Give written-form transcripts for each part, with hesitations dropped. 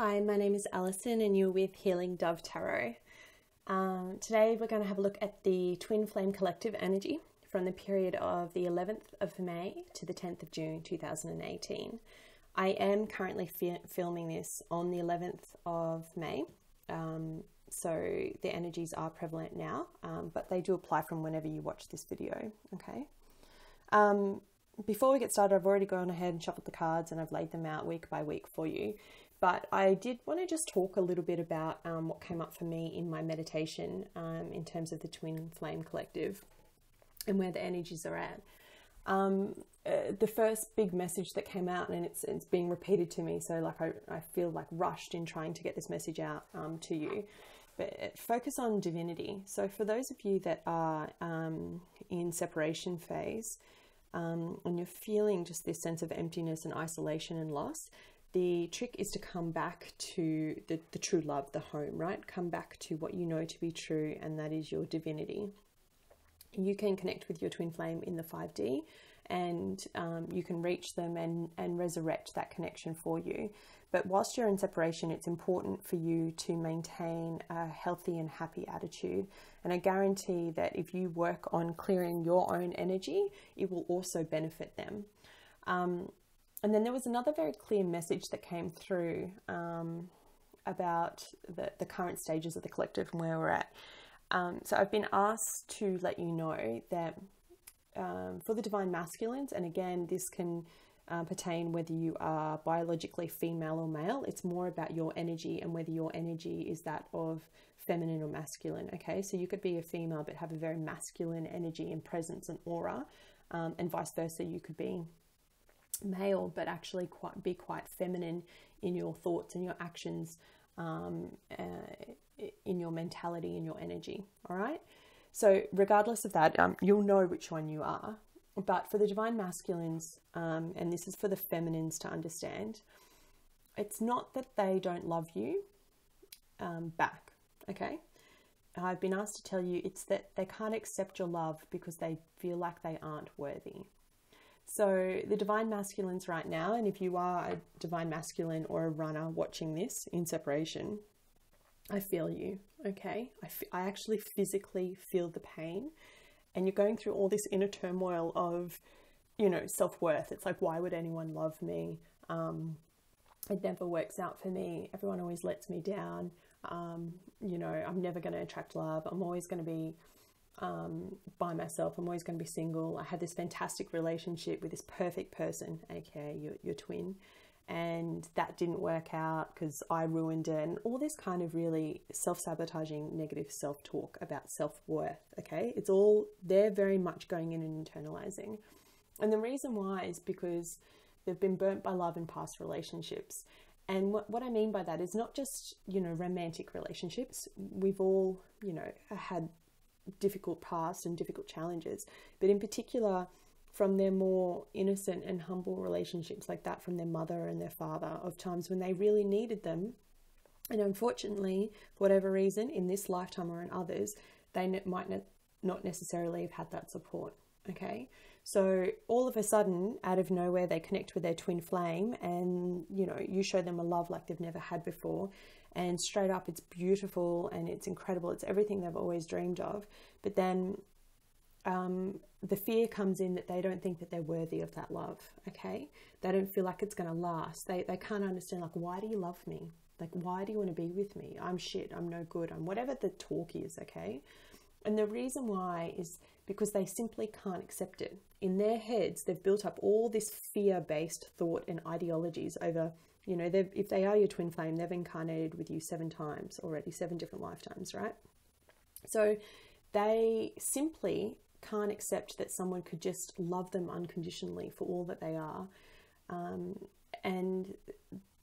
Hi, my name is Alison and you're with Healing Dove Tarot. Today we're going to have a look at the Twin Flame Collective energy from the period of the 11th of May to the 10th of June 2018. I am currently filming this on the 11th of May, so the energies are prevalent now, but they do apply from whenever you watch this video, okay? Before we get started, I've already gone ahead and shuffled the cards and I've laid them out week by week for you. But I did want to just talk a little bit about what came up for me in my meditation in terms of the Twin Flame Collective and where the energies are at. The first big message that came out, and it's being repeated to me, so like I feel like rushed in trying to get this message out to you. But focus on divinity. So for those of you that are in separation phase and you're feeling just this sense of emptiness and isolation and loss, the trick is to come back to the true love, the home, right? Come back to what you know to be true, and that is your divinity. You can connect with your twin flame in the 5D, and you can reach them and resurrect that connection for you. But whilst you're in separation, it's important for you to maintain a healthy and happy attitude. And I guarantee that if you work on clearing your own energy, it will also benefit them. And then there was another very clear message that came through about the current stages of the collective and where we're at. So I've been asked to let you know that for the divine masculines, and again, this can pertain whether you are biologically female or male, it's more about your energy and whether your energy is that of feminine or masculine, okay? So you could be a female but have a very masculine energy and presence and aura, and vice versa. You could be male but actually be quite feminine in your thoughts and your actions, in your mentality and your energy. All right, so regardless of that, you'll know which one you are. But for the divine masculines, and this is for the feminines to understand, it's not that they don't love you back, okay? I've been asked to tell you it's that they can't accept your love because they feel like they aren't worthy. So the divine masculines right now, and if you are a divine masculine or a runner watching this in separation, I feel you, okay? I actually physically feel the pain, and you're going through all this inner turmoil of, you know, self-worth. It's like, why would anyone love me? It never works out for me. Everyone always lets me down. You know, I'm never going to attract love. I'm always going to be by myself. I'm always going to be single. I had this fantastic relationship with this perfect person, aka your twin, and that didn't work out because I ruined it, and all this kind of really self-sabotaging negative self-talk about self-worth, okay? It's all, they're very much going in and internalizing. And the reason why is because they've been burnt by love in past relationships. And what I mean by that is not just, you know, romantic relationships. We've all, you know, had difficult past and difficult challenges, but in particular from their more innocent and humble relationships like that from their mother and their father, of times when they really needed them, and unfortunately for whatever reason in this lifetime or in others, they might not necessarily have had that support, okay? So all of a sudden, out of nowhere, they connect with their twin flame, and you know, you show them a love like they've never had before, and straight up it's beautiful and it's incredible, it's everything they've always dreamed of. But then the fear comes in that they don't think that they're worthy of that love, okay? They don't feel like it's going to last. They can't understand, like, why do you love me? Like, why do you want to be with me? I'm shit, I'm no good, I'm whatever the talk is, okay? And the reason why is because they simply can't accept it. In their heads, they've built up all this fear-based thought and ideologies over, you know, if they are your twin flame, they've incarnated with you 7 times already, 7 different lifetimes, right? So they simply can't accept that someone could just love them unconditionally for all that they are. And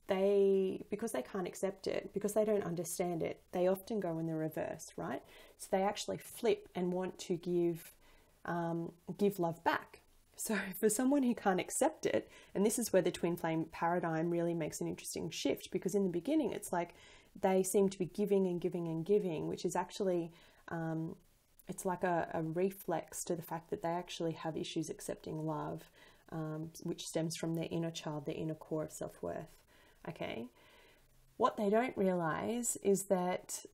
because they can't accept it, because they don't understand it, they often go in the reverse, right? So they actually flip and want to give love back. So for someone who can't accept it, and this is where the twin flame paradigm really makes an interesting shift, because in the beginning it's like they seem to be giving and giving and giving, which is actually it's like a reflex to the fact that they actually have issues accepting love, which stems from their inner child, their inner core of self-worth. Okay, What they don't realize is that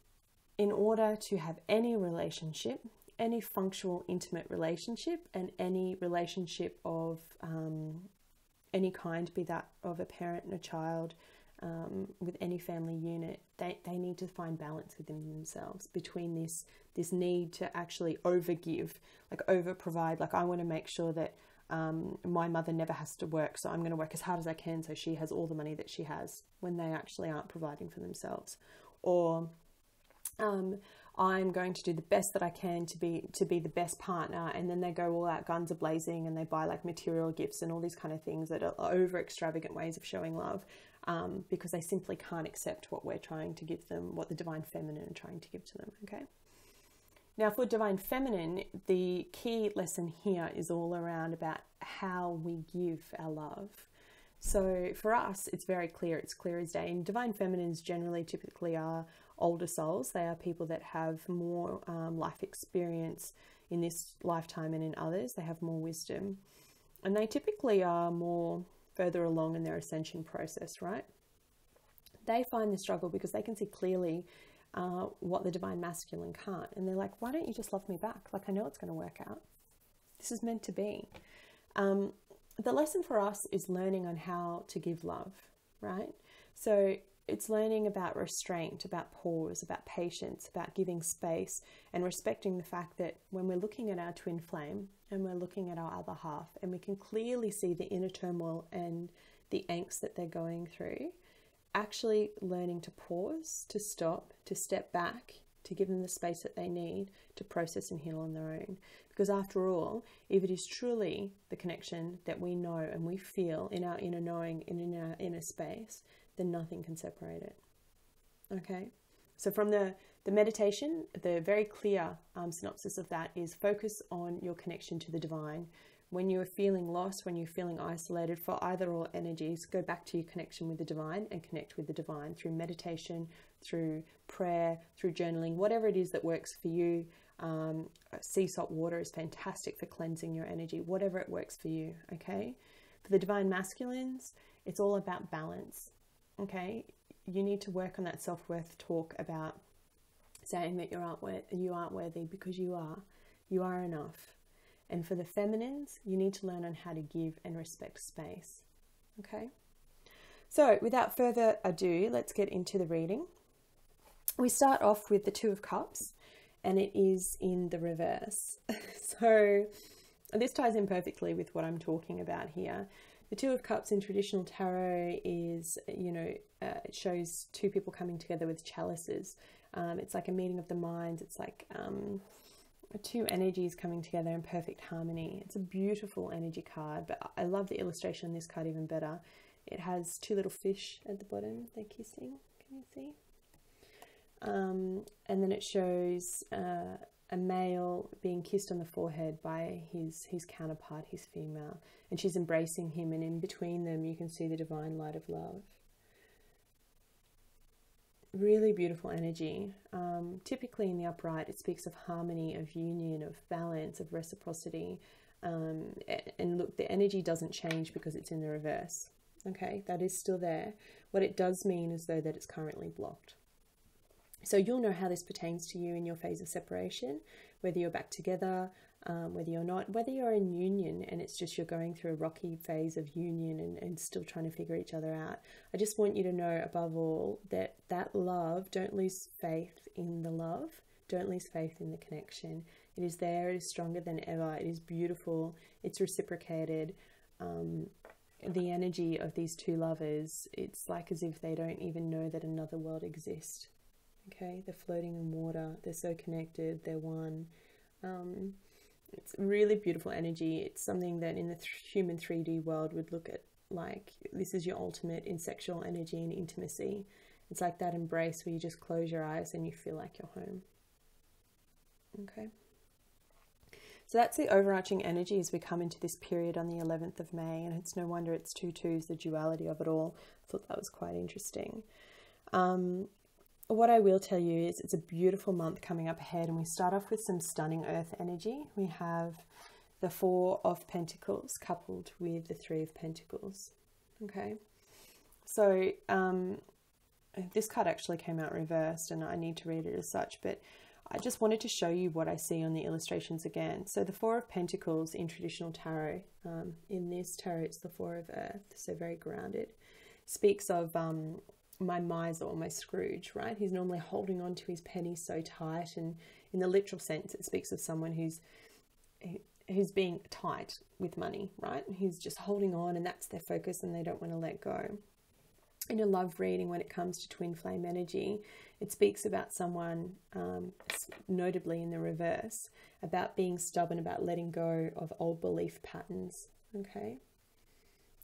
in order to have any relationship, any functional, intimate relationship, and any relationship of any kind, be that of a parent and a child, with any family unit, they need to find balance within themselves between this need to actually overgive, like over provide. Like, I want to make sure that my mother never has to work, so I'm going to work as hard as I can so she has all the money that she has, when they actually aren't providing for themselves. Or I'm going to do the best that I can to be the best partner, and then they go all out guns a-blazing and they buy like material gifts and all these kind of things that are over extravagant ways of showing love, because they simply can't accept what we're trying to give them, what the Divine Feminine are trying to give to them. Okay. Now, for Divine Feminine, the key lesson here is all around about how we give our love. So for us, it's very clear. It's clear as day. And Divine Feminines generally typically are older souls. They are people that have more life experience in this lifetime and in others. They have more wisdom. And they typically are more further along in their ascension process, right? They find the struggle because they can see clearly what the Divine Masculine can't. And they're like, why don't you just love me back? Like, I know it's going to work out. This is meant to be. The lesson for us is learning on how to give love, right? So it's learning about restraint, about pause, about patience, about giving space, and respecting the fact that when we're looking at our twin flame and we're looking at our other half and we can clearly see the inner turmoil and the angst that they're going through, actually learning to pause, to stop, to step back, to give them the space that they need to process and heal on their own. Because after all, if it is truly the connection that we know and we feel in our inner knowing and in our inner space, then nothing can separate it. Okay? So from the meditation, the very clear synopsis of that is focus on your connection to the divine. When you're feeling lost, when you're feeling isolated, for either or energies, go back to your connection with the divine and connect with the divine through meditation, through prayer, through journaling, whatever it is that works for you. Sea salt water is fantastic for cleansing your energy, whatever it works for you, okay? For the Divine Masculines, it's all about balance, okay? You need to work on that self-worth talk about saying that you aren't worthy, because you are enough. And for the Feminines, you need to learn on how to give and respect space, okay? So without further ado, let's get into the reading. We start off with the Two of Cups, and it is in the reverse. So this ties in perfectly with what I'm talking about here. The Two of Cups in traditional tarot is, it shows two people coming together with chalices. It's like a meeting of the minds. It's like two energies coming together in perfect harmony. It's a beautiful energy card, but I love the illustration on this card even better. It has two little fish at the bottom. They're kissing. Can you see? And then it shows a male being kissed on the forehead by his counterpart, his female, and she's embracing him, and in between them you can see the divine light of love. Really beautiful energy. Typically in the upright it speaks of harmony, of union, of balance, of reciprocity, and look, the energy doesn't change because it's in the reverse. Okay, that is still there. What it does mean is though that it's currently blocked. So you'll know how this pertains to you in your phase of separation, whether you're back together, whether you're not, whether you're in union and it's just you're going through a rocky phase of union and still trying to figure each other out. I just want you to know above all that love, don't lose faith in the love, don't lose faith in the connection. It is there, it is stronger than ever, it is beautiful, it's reciprocated. The energy of these two lovers, it's like as if they don't even know that another world exists. Okay, they're floating in water, they're so connected, they're one. It's really beautiful energy. It's something that in the human 3D world would look at like, this is your ultimate in sexual energy and intimacy. It's like that embrace where you just close your eyes and you feel like you're home. Okay. So that's the overarching energy as we come into this period on the 11th of May, and it's no wonder it's 2 twos, the duality of it all. I thought that was quite interesting. What I will tell you is it's a beautiful month coming up ahead, and we start off with some stunning earth energy. We have the 4 of Pentacles coupled with the 3 of Pentacles. Okay, so this card actually came out reversed and I need to read it as such, but I just wanted to show you what I see on the illustrations again. So the Four of Pentacles in traditional tarot, in this tarot it's the Four of Earth, so very grounded, speaks of my miser or my Scrooge, right? He's normally holding on to his pennies so tight, and in the literal sense it speaks of someone who's being tight with money, right? He's just holding on and that's their focus and they don't want to let go. In a love reading, when it comes to twin flame energy, it speaks about someone, notably in the reverse, about being stubborn, about letting go of old belief patterns, okay?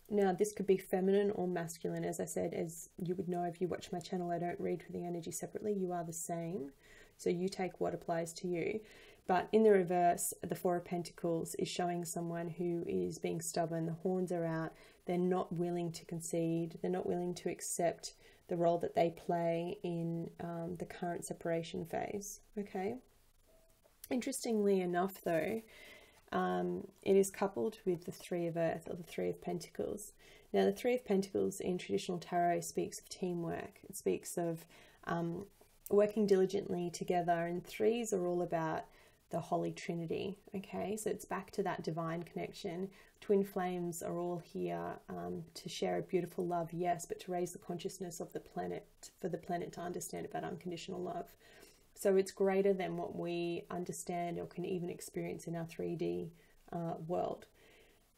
Now, this could be feminine or masculine. As I said, as you would know if you watch my channel, I don't read for the energy separately. You are the same, so you take what applies to you. But in the reverse, the Four of Pentacles is showing someone who is being stubborn. The horns are out. They're not willing to concede. They're not willing to accept the role that they play in the current separation phase. Okay. Interestingly enough, though, it is coupled with the Three of Earth, or the Three of Pentacles. Now, the Three of Pentacles in traditional tarot speaks of teamwork. It speaks of working diligently together, and threes are all about the Holy Trinity. Okay, so it's back to that divine connection. Twin flames are all here to share a beautiful love, yes, but to raise the consciousness of the planet, for the planet to understand about unconditional love. So it's greater than what we understand or can even experience in our 3D world.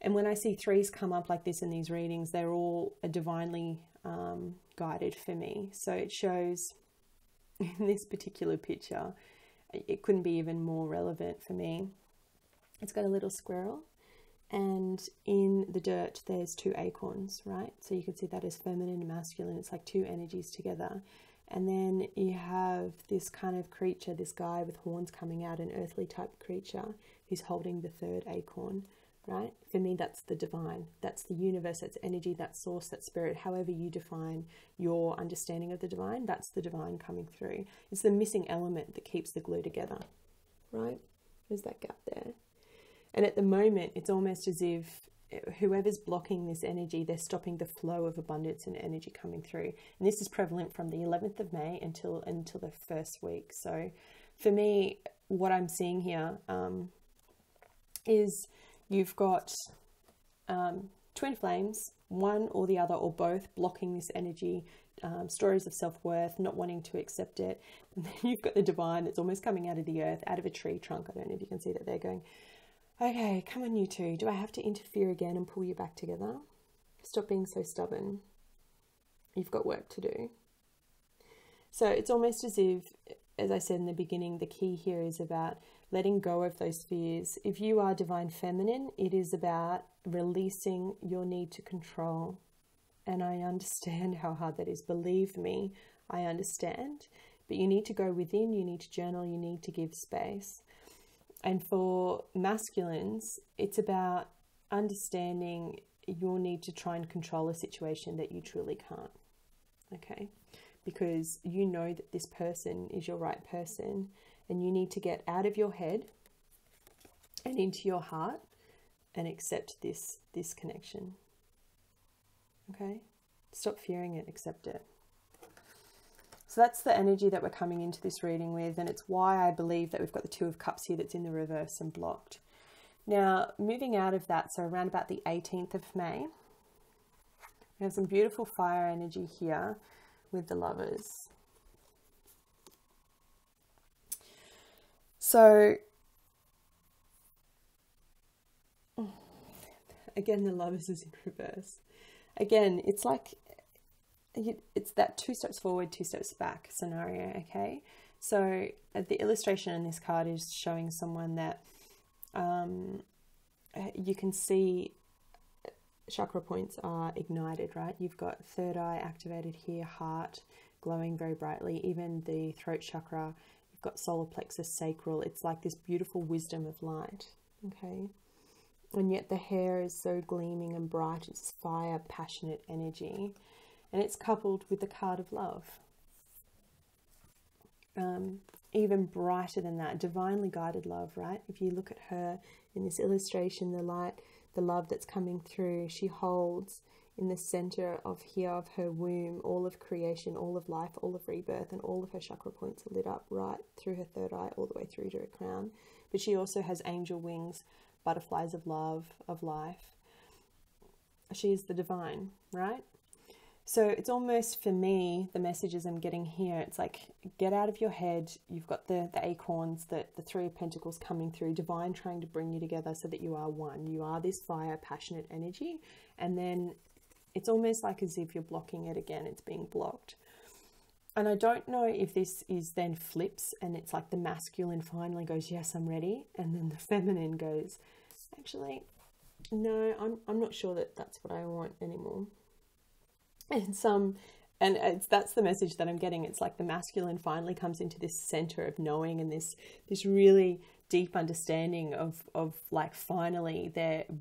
And when I see threes come up like this in these readings, they're all divinely guided for me. So it shows in this particular picture, it couldn't be even more relevant for me. It's got a little squirrel, and in the dirt there's two acorns, right? So you can see that as feminine and masculine. It's like two energies together. And then you have this kind of creature, this guy with horns coming out, an earthly type creature who's holding the third acorn, right? For me, that's the divine. That's the universe, that's energy, that's source, that's spirit. However you define your understanding of the divine, that's the divine coming through. It's the missing element that keeps the glue together, right? There's that gap there. And at the moment, it's almost as if whoever's blocking this energy, they're stopping the flow of abundance and energy coming through. And this is prevalent from the 11th of May until the first week. So for me, what I'm seeing here is you've got twin flames, one or the other or both, blocking this energy, stories of self-worth, not wanting to accept it. And then you've got the divine that's almost coming out of the earth, out of a tree trunk. I don't know if you can see that. They're going, okay, come on you two. Do I have to interfere again and pull you back together? Stop being so stubborn. You've got work to do. So it's almost as if, as I said in the beginning, the key here is about letting go of those fears. If you are divine feminine, it is about releasing your need to control. And I understand how hard that is. Believe me, I understand. But you need to go within, you need to journal, you need to give space. And for masculines, it's about understanding your need to try and control a situation that you truly can't. Okay? Because you know that this person is your right person, and you need to get out of your head and into your heart and accept this connection. Okay? Stop fearing it, accept it. So that's the energy that we're coming into this reading with, and it's why I believe that we've got the Two of Cups here that's in the reverse and blocked. Now, moving out of that, so around about the 18th of May, we have some beautiful fire energy here with the Lovers. So, again, the Lovers is in reverse. Again, it's like, it's that 2 steps forward, 2 steps back scenario, okay? So the illustration in this card is showing someone that you can see chakra points are ignited, right? You've got third eye activated here, heart glowing very brightly, even the throat chakra. You've got solar plexus, sacral. It's like this beautiful wisdom of light, okay? And yet the hair is so gleaming and bright. It's fire, passionate energy. And it's coupled with the card of love. Even brighter than that, divinely guided love, right? If you look at her in this illustration, the light, the love that's coming through, she holds in the center of here of her womb, all of creation, all of life, all of rebirth, and all of her chakra points are lit up right through her third eye, all the way through to her crown. But she also has angel wings, butterflies of love, of life. She is the divine, right? So it's almost, for me, the messages I'm getting here, it's like, get out of your head. You've got the acorns, the Three of Pentacles coming through, divine trying to bring you together so that you are one. You are this fire, passionate energy. And then it's almost like as if you're blocking it again. It's being blocked. And I don't know if this is then flips and it's like the masculine finally goes, yes, I'm ready. And then the feminine goes, actually, no, I'm not sure that that's what I want anymore. And that's the message that I'm getting. It's like the masculine finally comes into this center of knowing and this really deep understanding of like finally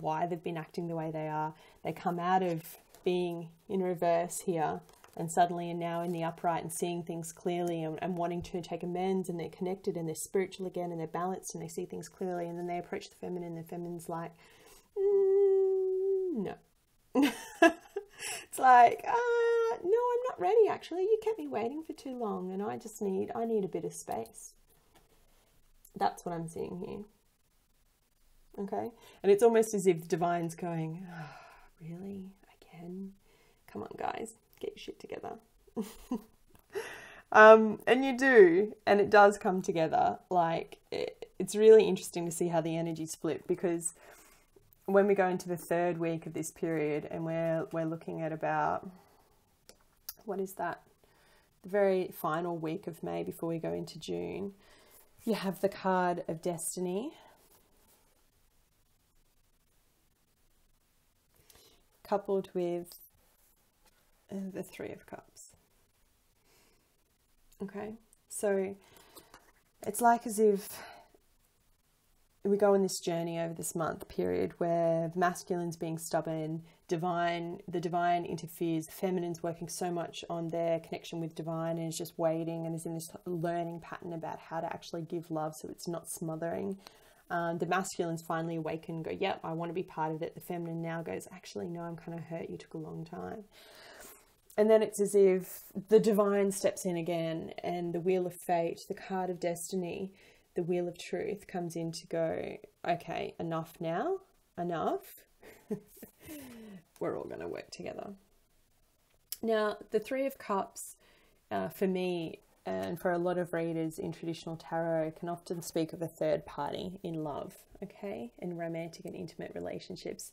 why they've been acting the way they are. They come out of being in reverse here and suddenly are now in the upright and seeing things clearly and wanting to take amends, and they're connected and they're spiritual again and they're balanced and they see things clearly, and then they approach the feminine and the feminine's like, no. It's like, no, I'm not ready actually. You kept me waiting for too long and I need a bit of space. That's what I'm seeing here. Okay? And it's almost as if the divine's going, oh, really? Again? Come on, guys. Get your shit together. And you do. And it does come together. Like, it's really interesting to see how the energies flip, because when we go into the third week of this period and we're looking at about, what is that? The very final week of May before we go into June, you have the card of Destiny, coupled with the Three of Cups. Okay, so it's like as if we go on this journey over this month period where masculine's being stubborn, the divine interferes, the feminine's working so much on their connection with divine and is just waiting and is in this learning pattern about how to actually give love so it's not smothering. The masculine's finally awakened and go, yep, I want to be part of it. The feminine now goes, actually, no, I'm kind of hurt. You took a long time. And then it's as if the divine steps in again, and the Wheel of Fate, the card of Destiny, the Wheel of Truth comes in to go, okay, enough now, enough. We're all going to work together. Now, the Three of Cups, for me, and for a lot of readers in traditional tarot, can often speak of a third party in love, okay, in romantic and intimate relationships.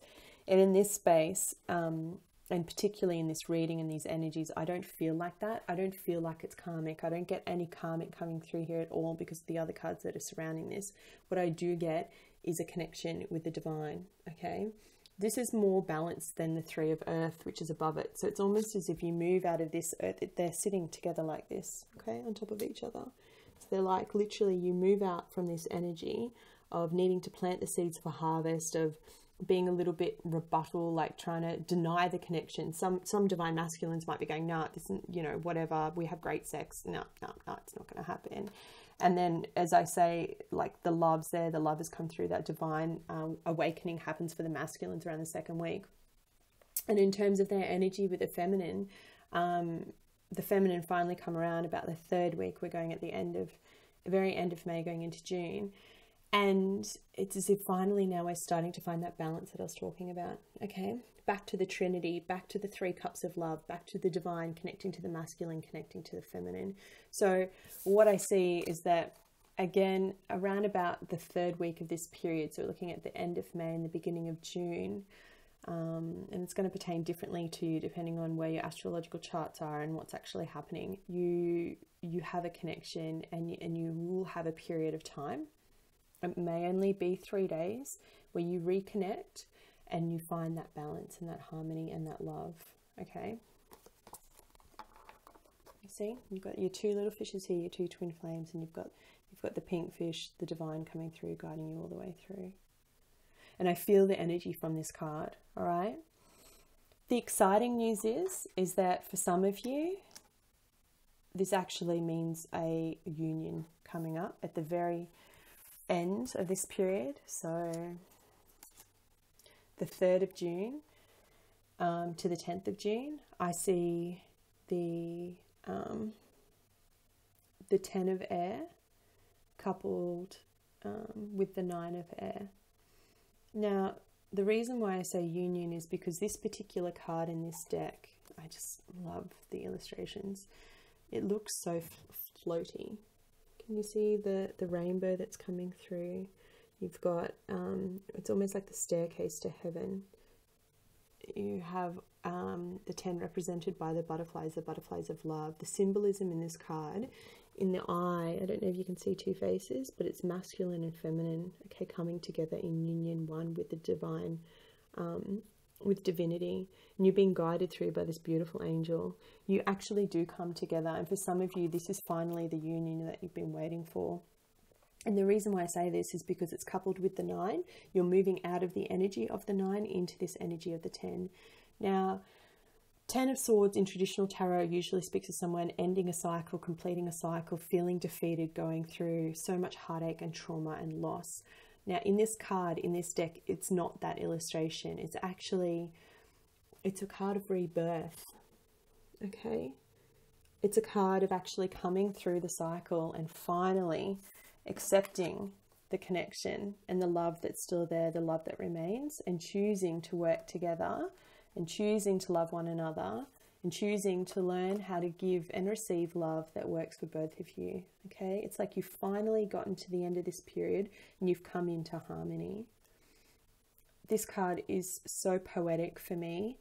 And in this space, and particularly in this reading and these energies, I don't feel like that. I don't feel like it's karmic. I don't get any karmic coming through here at all because of the other cards that are surrounding this. What I do get is a connection with the divine, okay? This is more balanced than the Three of Earth, which is above it. So it's almost as if you move out of this earth, they're sitting together like this, okay, on top of each other. So they're like, literally, you move out from this energy of needing to plant the seeds of a harvest, of being a little bit rebuttal, like trying to deny the connection. Some divine masculines might be going, no, this isn't, you know, whatever, we have great sex. No, it's not going to happen. And then, as I say, like the love's there, the love has come through, that divine awakening happens for the masculines around the second week. And in terms of their energy with the feminine finally come around about the third week. We're going at the very end of May, going into June. And it's as if finally now we're starting to find that balance that I was talking about, okay? Back to the Trinity, back to the Three Cups of love, back to the divine, connecting to the masculine, connecting to the feminine. So what I see is that, again, around about the third week of this period, so we're looking at the end of May and the beginning of June, and it's going to pertain differently to you depending on where your astrological charts are and what's actually happening. You have a connection, and you will have a period of time. It may only be 3 days where you reconnect and you find that balance and that harmony and that love, okay? You see, you've got your two little fishes here, your two twin flames, and you've got the pink fish, the divine coming through, guiding you all the way through. And I feel the energy from this card, all right? The exciting news is that for some of you, this actually means a union coming up at the very end of this period. So the 3rd of June, to the 10th of June, I see the 10 of air coupled with the 9 of air. Now, the reason why I say union is because this particular card in this deck, I just love the illustrations. It looks so floaty. Can you see the rainbow that's coming through? You've got, it's almost like the staircase to heaven. You have the 10 represented by the butterflies of love. The symbolism in this card, in the eye, I don't know if you can see two faces, but it's masculine and feminine, okay, coming together in union, one with the divine, with divinity, and you're being guided through by this beautiful angel. You actually do come together, and for some of you, this is finally the union that you've been waiting for. And the reason why I say this is because it's coupled with the 9. You're moving out of the energy of the 9 into this energy of the 10. Now, 10 of Swords in traditional tarot usually speaks of someone ending a cycle, completing a cycle, feeling defeated, going through so much heartache and trauma and loss. Now, in this card, in this deck, it's not that illustration. It's a card of rebirth, okay? It's a card of actually coming through the cycle and finally accepting the connection and the love that's still there, the love that remains, and choosing to work together and choosing to love one another and choosing to learn how to give and receive love that works for both of you, okay? It's like you've finally gotten to the end of this period and you've come into harmony. This card is so poetic for me.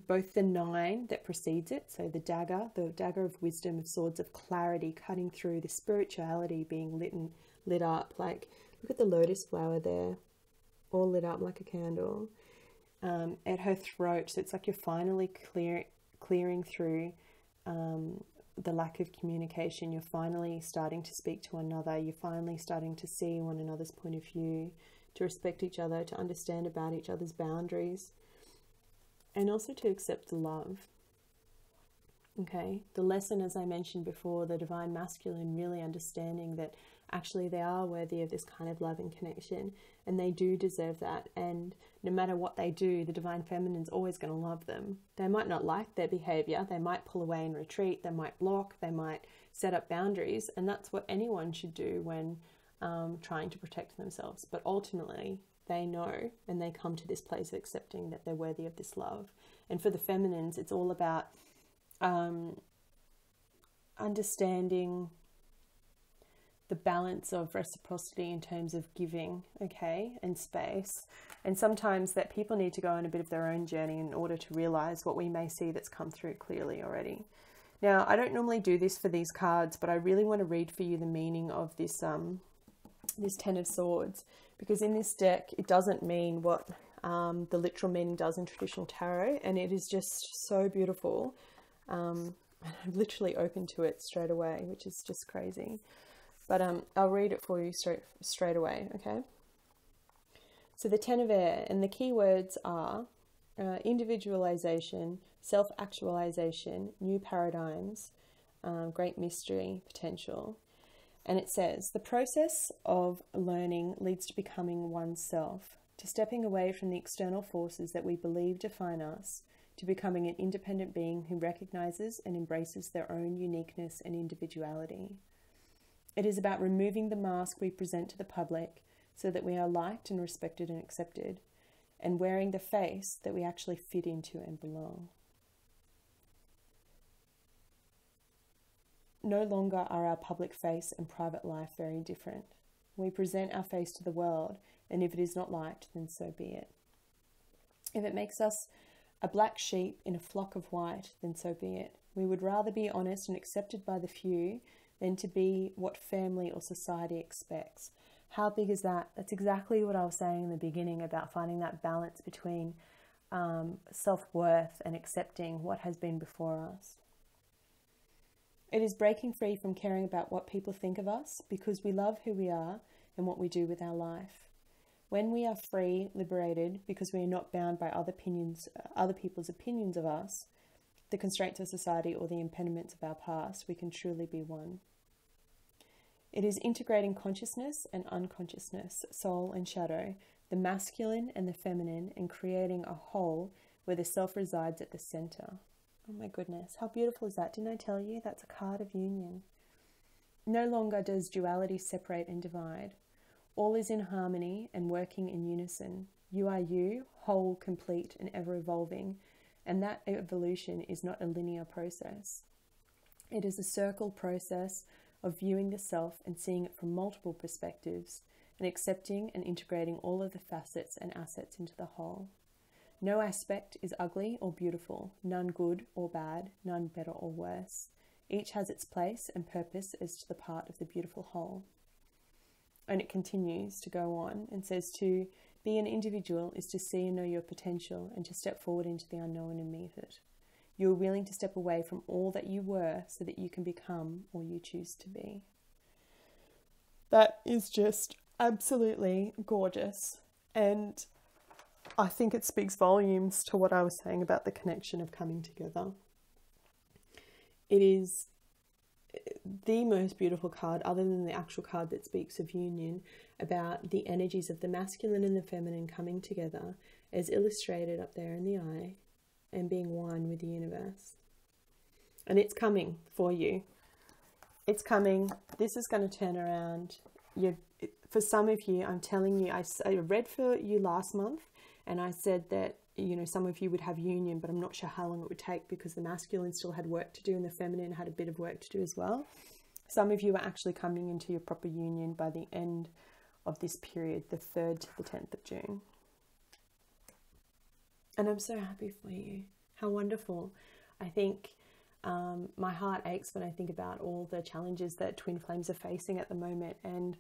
Both the 9 that precedes it, so the dagger of wisdom, of swords, of clarity, cutting through, the spirituality being lit up. Like, look at the lotus flower there, all lit up like a candle. At her throat, so it's like you're finally clearing through the lack of communication. You're finally starting to speak to one another. You're finally starting to see one another's point of view, to respect each other, to understand about each other's boundaries, and also to accept love. Okay, the lesson, as I mentioned before, the divine masculine really understanding that actually they are worthy of this kind of love and connection, and they do deserve that. And no matter what they do, the divine feminine's always going to love them. They might not like their behavior, they might pull away and retreat, they might block, they might set up boundaries, and that's what anyone should do when trying to protect themselves. But ultimately, they know, and they come to this place of accepting that they're worthy of this love. And for the feminines, it's all about understanding the balance of reciprocity in terms of giving, okay, and space. And sometimes that people need to go on a bit of their own journey in order to realize what we may see that's come through clearly already. Now, I don't normally do this for these cards, but I really want to read for you the meaning of this this 10 of Swords, because in this deck, it doesn't mean what the literal meaning does in traditional tarot, and it is just so beautiful. I'm literally open to it straight away, which is just crazy. But I'll read it for you straight away, okay? So the 10 of Air, and the key words are individualization, self-actualization, new paradigms, great mystery, potential. And it says, the process of learning leads to becoming oneself, to stepping away from the external forces that we believe define us, to becoming an independent being who recognizes and embraces their own uniqueness and individuality. It is about removing the mask we present to the public so that we are liked and respected and accepted, and wearing the face that we actually fit into and belong. No longer are our public face and private life very different. We present our face to the world, and if it is not liked, then so be it. If it makes us a black sheep in a flock of white, then so be it. We would rather be honest and accepted by the few than to be what family or society expects. How big is that? That's exactly what I was saying in the beginning about finding that balance between self-worth and accepting what has been before us. It is breaking free from caring about what people think of us because we love who we are and what we do with our life. When we are free, liberated, because we are not bound by other people's opinions of us, the constraints of society or the impediments of our past, we can truly be one. It is integrating consciousness and unconsciousness, soul and shadow, the masculine and the feminine, and creating a whole where the self resides at the center. Oh my goodness, how beautiful is that? Didn't I tell you? That's a card of union. No longer does duality separate and divide. All is in harmony and working in unison. You are you, whole, complete, and ever evolving. And that evolution is not a linear process. It is a circle process of viewing the self and seeing it from multiple perspectives, and accepting and integrating all of the facets and assets into the whole. No aspect is ugly or beautiful, none good or bad, none better or worse. Each has its place and purpose as to the part of the beautiful whole. And it continues to go on and says to be an individual is to see and know your potential and to step forward into the unknown and meet it. You are willing to step away from all that you were so that you can become all you choose to be. That is just absolutely gorgeous. And I think it speaks volumes to what I was saying about the connection of coming together. It is the most beautiful card, other than the actual card that speaks of union, about the energies of the masculine and the feminine coming together, as illustrated up there in the eye, and being one with the universe. And it's coming for you. It's coming. This is going to turn around. For some of you, I'm telling you, I read for you last month, and I said that, you know, some of you would have union, but I'm not sure how long it would take because the masculine still had work to do and the feminine had a bit of work to do as well. Some of you are actually coming into your proper union by the end of this period, the 3rd to the 10th of June. And I'm so happy for you. How wonderful. I think my heart aches when I think about all the challenges that twin flames are facing at the moment, and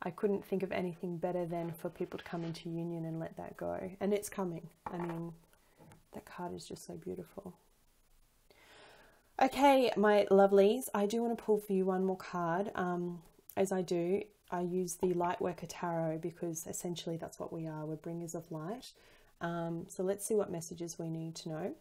I couldn't think of anything better than for people to come into union and let that go. And it's coming. I mean, that card is just so beautiful. Okay, my lovelies, I do want to pull for you one more card. As I do, I use the Lightworker Tarot because essentially that's what we are. We're bringers of light. So let's see what messages we need to know.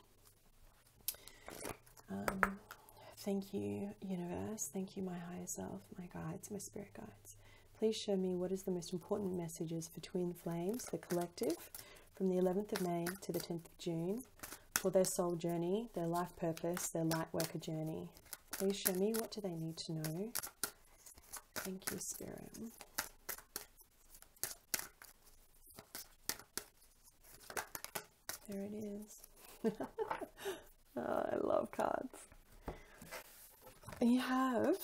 Thank you, universe. Thank you, my higher self, my guides, my spirit guides. Please show me what is the most important messages for twin flames, the collective, from the 11th of May to the 10th of June, for their soul journey, their life purpose, their Lightworker journey. Please show me, what do they need to know? Thank you, Spirit. There it is. Oh, I love cards. We have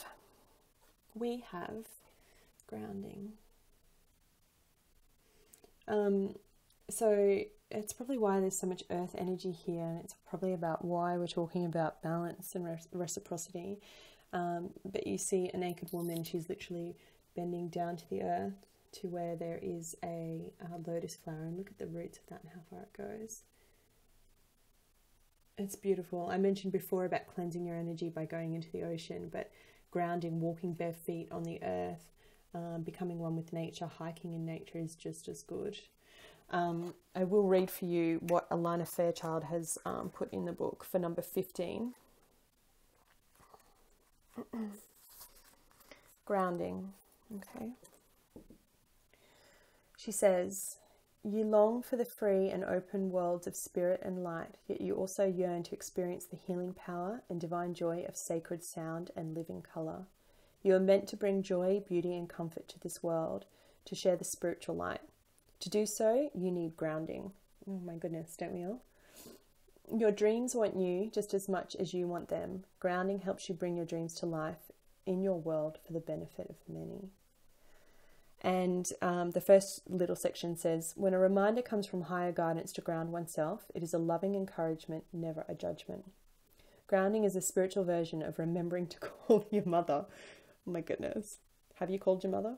grounding. So it's probably why there's so much earth energy here, and it's probably about why we're talking about balance and reciprocity. But you see a naked woman, she's literally bending down to the earth to where there is a lotus flower, and look at the roots of that and how far it goes. It's beautiful. I mentioned before about cleansing your energy by going into the ocean, but grounding, walking bare feet on the earth, becoming one with nature, hiking in nature is just as good. I will read for you what Alana Fairchild has put in the book for number 15. Grounding. Okay. She says, you long for the free and open worlds of spirit and light, yet you also yearn to experience the healing power and divine joy of sacred sound and living colour. You are meant to bring joy, beauty and comfort to this world, to share the spiritual light. To do so, you need grounding. Oh my goodness, don't we all? Your dreams want you just as much as you want them. Grounding helps you bring your dreams to life in your world for the benefit of many. And the first little section says, when a reminder comes from higher guidance to ground oneself, it is a loving encouragement, never a judgment. Grounding is a spiritual version of remembering to call your mother. Oh my goodness. Have you called your mother?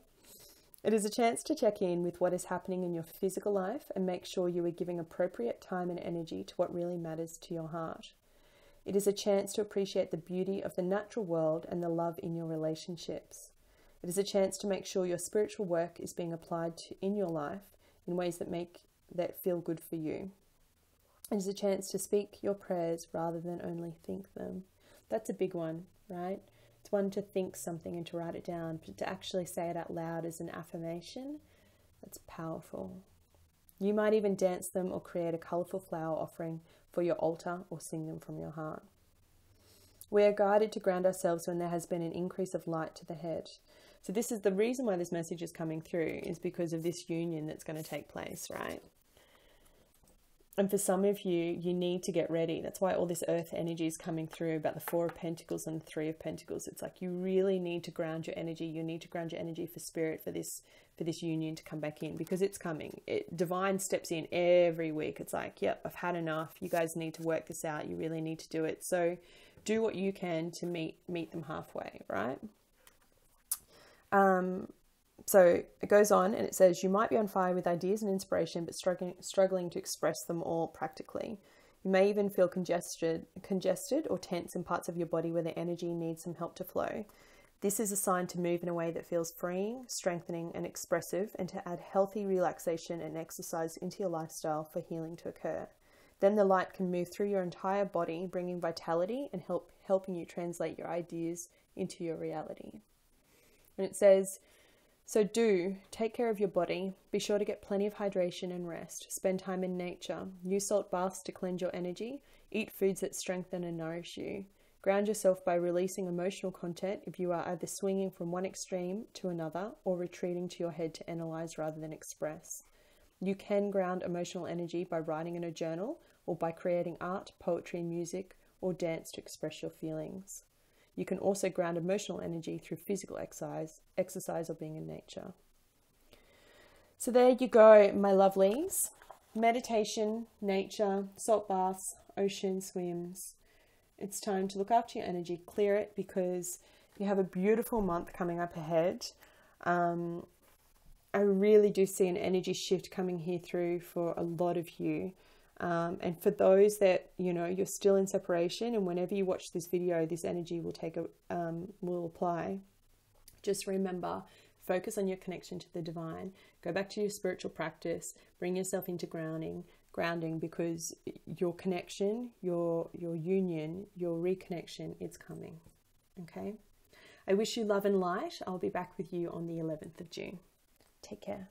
It is a chance to check in with what is happening in your physical life and make sure you are giving appropriate time and energy to what really matters to your heart. It is a chance to appreciate the beauty of the natural world and the love in your relationships. It is a chance to make sure your spiritual work is being applied in your life in ways that feel good for you. It is a chance to speak your prayers rather than only think them. That's a big one, right? It's one to think something and to write it down, but to actually say it out loud as an affirmation, that's powerful. You might even dance them or create a colourful flower offering for your altar or sing them from your heart. We are guided to ground ourselves when there has been an increase of light to the head. So this is the reason why this message is coming through, is because of this union that's going to take place, right? And for some of you, you need to get ready. That's why all this earth energy is coming through about the Four of Pentacles and the Three of Pentacles. It's like you really need to ground your energy. You need to ground your energy for spirit, for this union to come back in, because it's coming. Divine steps in every week. It's like, yep, I've had enough. You guys need to work this out. You really need to do it. So do what you can to meet them halfway, right? So it goes on and it says, you might be on fire with ideas and inspiration, but struggling to express them all practically. You may even feel congested or tense in parts of your body where the energy needs some help to flow. This is a sign to move in a way that feels freeing, strengthening, and expressive, and to add healthy relaxation and exercise into your lifestyle for healing to occur. Then the light can move through your entire body, bringing vitality and helping you translate your ideas into your reality. And it says, so take care of your body. Be sure to get plenty of hydration and rest. Spend time in nature. Use salt baths to cleanse your energy. Eat foods that strengthen and nourish you. Ground yourself by releasing emotional content if you are either swinging from one extreme to another or retreating to your head to analyze rather than express. You can ground emotional energy by writing in a journal or by creating art, poetry, music, or dance to express your feelings. You can also ground emotional energy through physical exercise or being in nature. So there you go, my lovelies. Meditation, nature, salt baths, ocean swims. It's time to look after your energy, clear it, because you have a beautiful month coming up ahead. I really do see an energy shift coming here through for a lot of you. And for those that, you're still in separation, and whenever you watch this video, this energy will apply. Just remember, focus on your connection to the divine. Go back to your spiritual practice. Bring yourself into grounding, because your connection, your union, your reconnection, it's coming. Okay? I wish you love and light. I'll be back with you on the 11th of June. Take care.